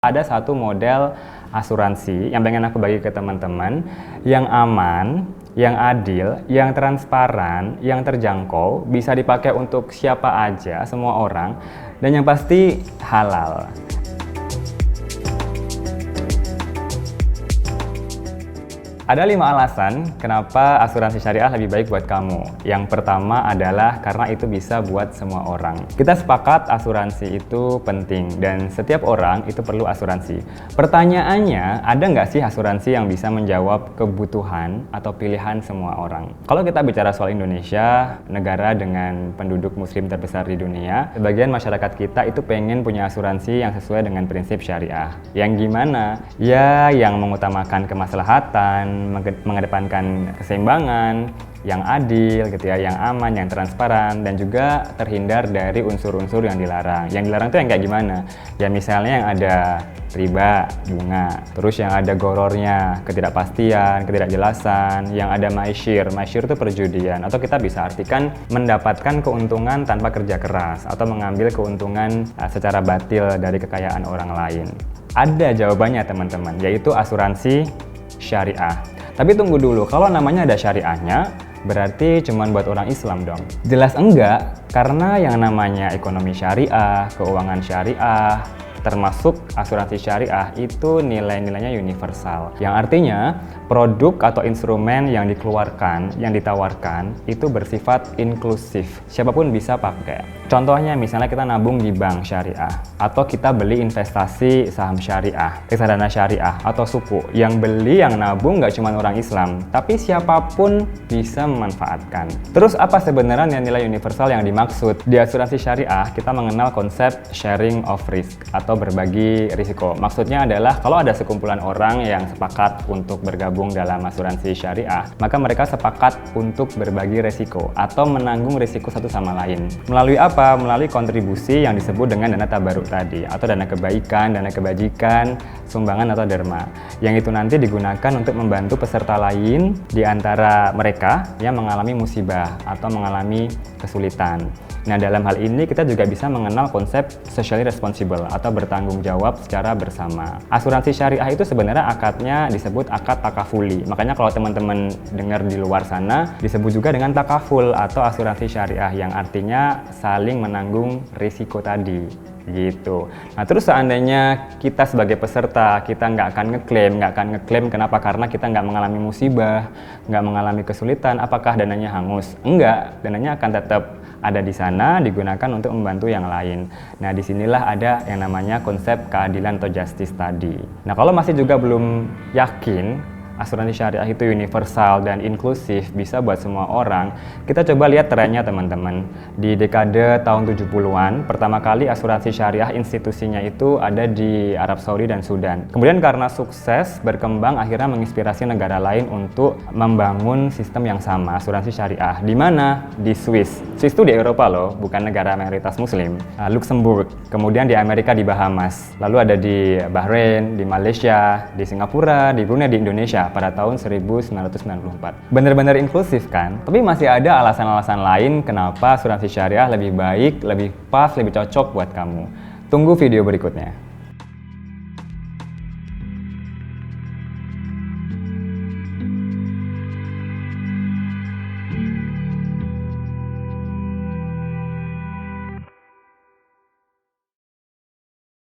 Ada satu model asuransi yang pengen aku bagi ke teman-teman yang aman, yang adil, yang transparan, yang terjangkau, bisa dipakai untuk siapa aja, semua orang, dan yang pasti halal. Ada 5 alasan kenapa asuransi syariah lebih baik buat kamu. Yang pertama adalah karena itu bisa buat semua orang. Kita sepakat asuransi itu penting dan setiap orang itu perlu asuransi. Pertanyaannya, ada nggak sih asuransi yang bisa menjawab kebutuhan atau pilihan semua orang? Kalau kita bicara soal Indonesia, negara dengan penduduk muslim terbesar di dunia, sebagian masyarakat kita itu pengen punya asuransi yang sesuai dengan prinsip syariah. Yang gimana? Ya, yang mengutamakan kemaslahatan, mengedepankan keseimbangan, yang adil gitu ya, yang aman, yang transparan, dan juga terhindar dari unsur-unsur yang dilarang. Yang dilarang itu yang kayak gimana? Ya misalnya yang ada riba, bunga, terus yang ada gorornya, ketidakpastian, ketidakjelasan, yang ada maishir itu perjudian, atau kita bisa artikan mendapatkan keuntungan tanpa kerja keras, atau mengambil keuntungan secara batil dari kekayaan orang lain. Ada jawabannya teman-teman, yaitu asuransi syariah. Tapi tunggu dulu, kalau namanya ada syariahnya, berarti cuman buat orang Islam dong? Jelas enggak, karena yang namanya ekonomi syariah, keuangan syariah, termasuk asuransi syariah itu nilai-nilainya universal. Yang artinya produk atau instrumen yang dikeluarkan, yang ditawarkan itu bersifat inklusif. Siapapun bisa pakai. Contohnya misalnya kita nabung di bank syariah, atau kita beli investasi saham syariah, reksadana syariah, atau suku. Yang beli, yang nabung nggak cuma orang Islam, tapi siapapun bisa memanfaatkan. Terus apa sebenarnya nilai universal yang dimaksud? Di asuransi syariah kita mengenal konsep sharing of risk atau berbagi risiko. Maksudnya adalah kalau ada sekumpulan orang yang sepakat untuk bergabung dalam asuransi syariah, maka mereka sepakat untuk berbagi risiko atau menanggung risiko satu sama lain. Melalui apa? Melalui kontribusi yang disebut dengan dana tabaruk tadi, atau dana kebaikan, dana kebajikan, sumbangan atau derma. Yang itu nanti digunakan untuk membantu peserta lain di antara mereka yang mengalami musibah atau mengalami kesulitan. Nah, dalam hal ini kita juga bisa mengenal konsep socially responsible atau bertanggung jawab secara bersama. Asuransi syariah itu sebenarnya akadnya disebut akad takafuli. Makanya kalau teman-teman dengar di luar sana, disebut juga dengan takaful atau asuransi syariah, yang artinya saling menanggung risiko tadi. Gitu. Nah, terus seandainya kita sebagai peserta, kita nggak akan ngeklaim, kenapa? Karena kita nggak mengalami musibah, nggak mengalami kesulitan, apakah dananya hangus? Enggak, dananya akan tetap ada di sana, digunakan untuk membantu yang lain. Nah, disinilah ada yang namanya konsep keadilan atau justice tadi. Nah, kalau masih juga belum yakin asuransi syariah itu universal dan inklusif, bisa buat semua orang, kita coba lihat trennya teman-teman. Di dekade tahun 70-an, pertama kali asuransi syariah institusinya itu ada di Arab Saudi dan Sudan. Kemudian karena sukses berkembang, akhirnya menginspirasi negara lain untuk membangun sistem yang sama, asuransi syariah. Di mana? Di Swiss. Swiss itu di Eropa loh, bukan negara mayoritas muslim. Luxembourg, kemudian di Amerika di Bahamas, lalu ada di Bahrain, di Malaysia, di Singapura, di Brunei, di Indonesia pada tahun 1994. Benar-benar inklusif kan? Tapi masih ada alasan-alasan lain kenapa asuransi syariah lebih baik, lebih pas, lebih cocok buat kamu. Tunggu video berikutnya.